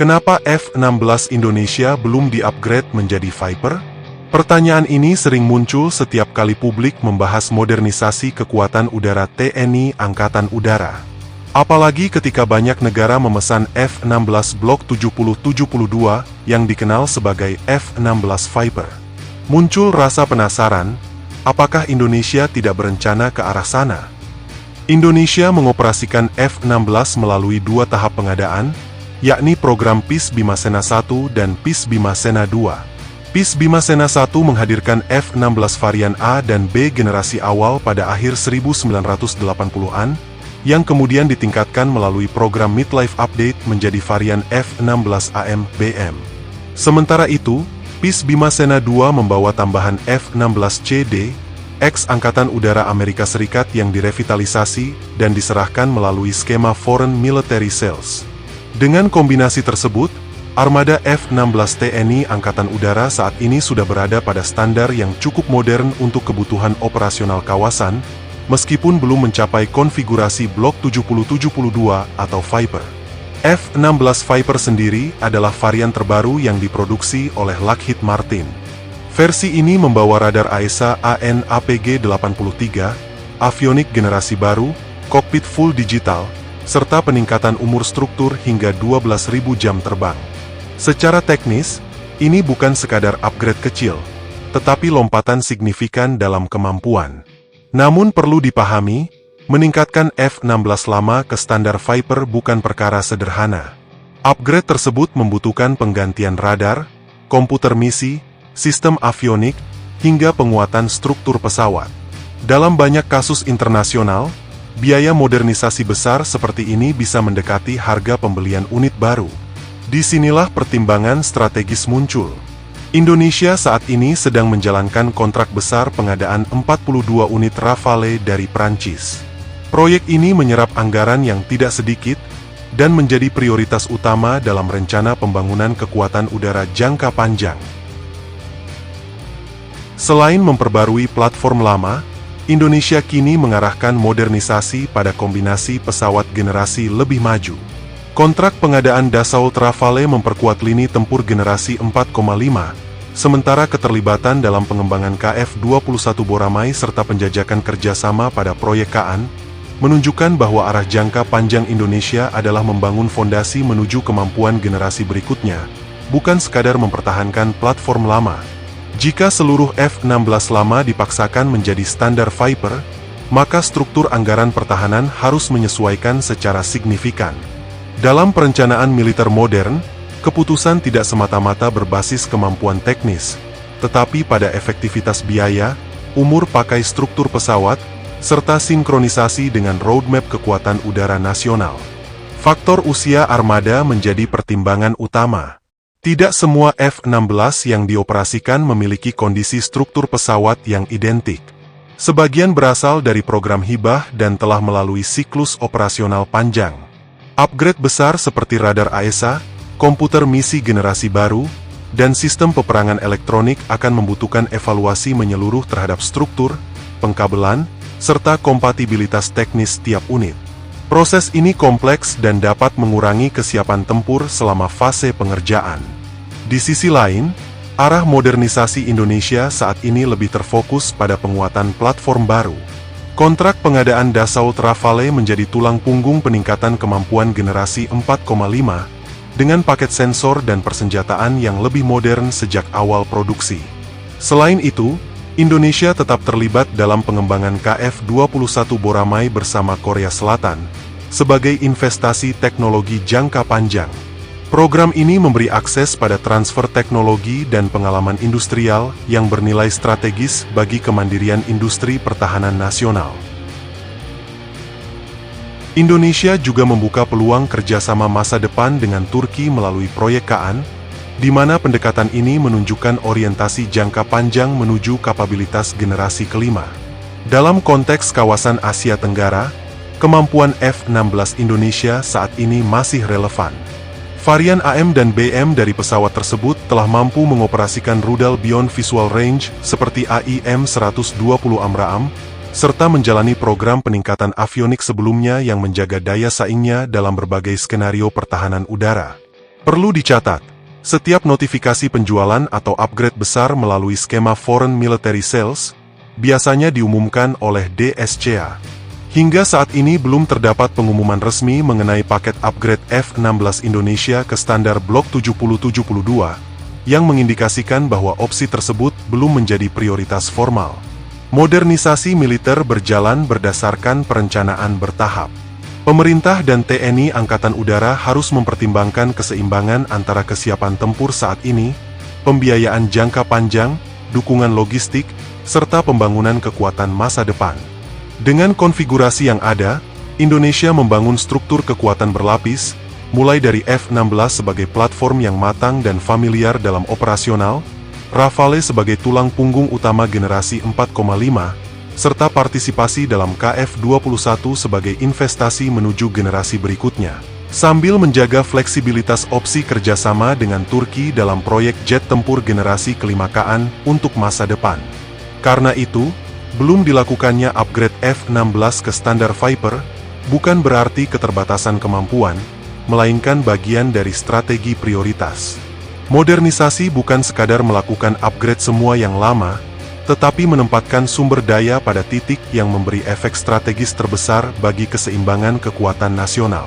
Kenapa F-16 Indonesia belum di-upgrade menjadi Viper? Pertanyaan ini sering muncul setiap kali publik membahas modernisasi kekuatan udara TNI Angkatan Udara. Apalagi ketika banyak negara memesan F-16 Block 70-72 yang dikenal sebagai F-16 Viper. Muncul rasa penasaran, apakah Indonesia tidak berencana ke arah sana? Indonesia mengoperasikan F-16 melalui 2 tahap pengadaan, yakni program PIS Bimasena 1 dan PIS Bimasena 2. PIS Bimasena 1 menghadirkan F-16 varian A dan B generasi awal pada akhir 1980-an, yang kemudian ditingkatkan melalui program Midlife Update menjadi varian F-16 AM/BM. Sementara itu, PIS Bimasena 2 membawa tambahan F-16CD, ex Angkatan Udara Amerika Serikat yang direvitalisasi dan diserahkan melalui skema Foreign Military Sales. Dengan kombinasi tersebut, armada F-16 TNI Angkatan Udara saat ini sudah berada pada standar yang cukup modern untuk kebutuhan operasional kawasan, meskipun belum mencapai konfigurasi Block 70-72 atau Viper. F-16 Viper sendiri adalah varian terbaru yang diproduksi oleh Lockheed Martin. Versi ini membawa radar AESA AN/APG-83, avionik generasi baru, kokpit full digital, serta peningkatan umur struktur hingga 12.000 jam terbang. Secara teknis, ini bukan sekadar upgrade kecil, tetapi lompatan signifikan dalam kemampuan. Namun perlu dipahami, meningkatkan F-16 lama ke standar Viper bukan perkara sederhana. Upgrade tersebut membutuhkan penggantian radar, komputer misi, sistem avionik, hingga penguatan struktur pesawat. Dalam banyak kasus internasional, biaya modernisasi besar seperti ini bisa mendekati harga pembelian unit baru. Disinilah pertimbangan strategis muncul. Indonesia saat ini sedang menjalankan kontrak besar pengadaan 42 unit Rafale dari Prancis. Proyek ini menyerap anggaran yang tidak sedikit dan menjadi prioritas utama dalam rencana pembangunan kekuatan udara jangka panjang. Selain memperbarui platform lama, Indonesia kini mengarahkan modernisasi pada kombinasi pesawat generasi lebih maju. Kontrak pengadaan Dassault Rafale memperkuat lini tempur generasi 4,5, sementara keterlibatan dalam pengembangan KF-21 Boramai serta penjajakan kerjasama pada proyek KAAN, menunjukkan bahwa arah jangka panjang Indonesia adalah membangun fondasi menuju kemampuan generasi berikutnya, bukan sekadar mempertahankan platform lama. Jika seluruh F-16 lama dipaksakan menjadi standar Viper, maka struktur anggaran pertahanan harus menyesuaikan secara signifikan. Dalam perencanaan militer modern, keputusan tidak semata-mata berbasis kemampuan teknis, tetapi pada efektivitas biaya, umur pakai struktur pesawat, serta sinkronisasi dengan roadmap kekuatan udara nasional. Faktor usia armada menjadi pertimbangan utama. Tidak semua F-16 yang dioperasikan memiliki kondisi struktur pesawat yang identik. Sebagian berasal dari program hibah dan telah melalui siklus operasional panjang. Upgrade besar seperti radar AESA, komputer misi generasi baru, dan sistem peperangan elektronik akan membutuhkan evaluasi menyeluruh terhadap struktur, pengkabelan, serta kompatibilitas teknis tiap unit. Proses ini kompleks dan dapat mengurangi kesiapan tempur selama fase pengerjaan. Di sisi lain, arah modernisasi Indonesia saat ini lebih terfokus pada penguatan platform baru. Kontrak pengadaan Dassault Rafale menjadi tulang punggung peningkatan kemampuan generasi 4,5 dengan paket sensor dan persenjataan yang lebih modern sejak awal produksi. Selain itu, Indonesia tetap terlibat dalam pengembangan KF-21 Boramai bersama Korea Selatan, sebagai investasi teknologi jangka panjang. Program ini memberi akses pada transfer teknologi dan pengalaman industrial yang bernilai strategis bagi kemandirian industri pertahanan nasional. Indonesia juga membuka peluang kerjasama masa depan dengan Turki melalui proyek KAAN, di mana pendekatan ini menunjukkan orientasi jangka panjang menuju kapabilitas generasi kelima. Dalam konteks kawasan Asia Tenggara, kemampuan F-16 Indonesia saat ini masih relevan. Varian AM dan BM dari pesawat tersebut telah mampu mengoperasikan rudal Beyond Visual Range seperti AIM-120 AMRAAM, serta menjalani program peningkatan avionik sebelumnya yang menjaga daya saingnya dalam berbagai skenario pertahanan udara. Perlu dicatat, setiap notifikasi penjualan atau upgrade besar melalui skema Foreign Military Sales biasanya diumumkan oleh DSCA. Hingga saat ini belum terdapat pengumuman resmi mengenai paket upgrade F-16 Indonesia ke standar Blok 7072, yang mengindikasikan bahwa opsi tersebut belum menjadi prioritas formal. Modernisasi militer berjalan berdasarkan perencanaan bertahap. Pemerintah dan TNI Angkatan Udara harus mempertimbangkan keseimbangan antara kesiapan tempur saat ini, pembiayaan jangka panjang, dukungan logistik, serta pembangunan kekuatan masa depan. Dengan konfigurasi yang ada, Indonesia membangun struktur kekuatan berlapis, mulai dari F-16 sebagai platform yang matang dan familiar dalam operasional, Rafale sebagai tulang punggung utama generasi 4,5, serta partisipasi dalam KF-21 sebagai investasi menuju generasi berikutnya, sambil menjaga fleksibilitas opsi kerjasama dengan Turki dalam proyek jet tempur generasi kelima-KAN untuk masa depan. Karena itu, belum dilakukannya upgrade F-16 ke standar Viper, bukan berarti keterbatasan kemampuan, melainkan bagian dari strategi prioritas. Modernisasi bukan sekadar melakukan upgrade semua yang lama, tetapi menempatkan sumber daya pada titik yang memberi efek strategis terbesar bagi keseimbangan kekuatan nasional.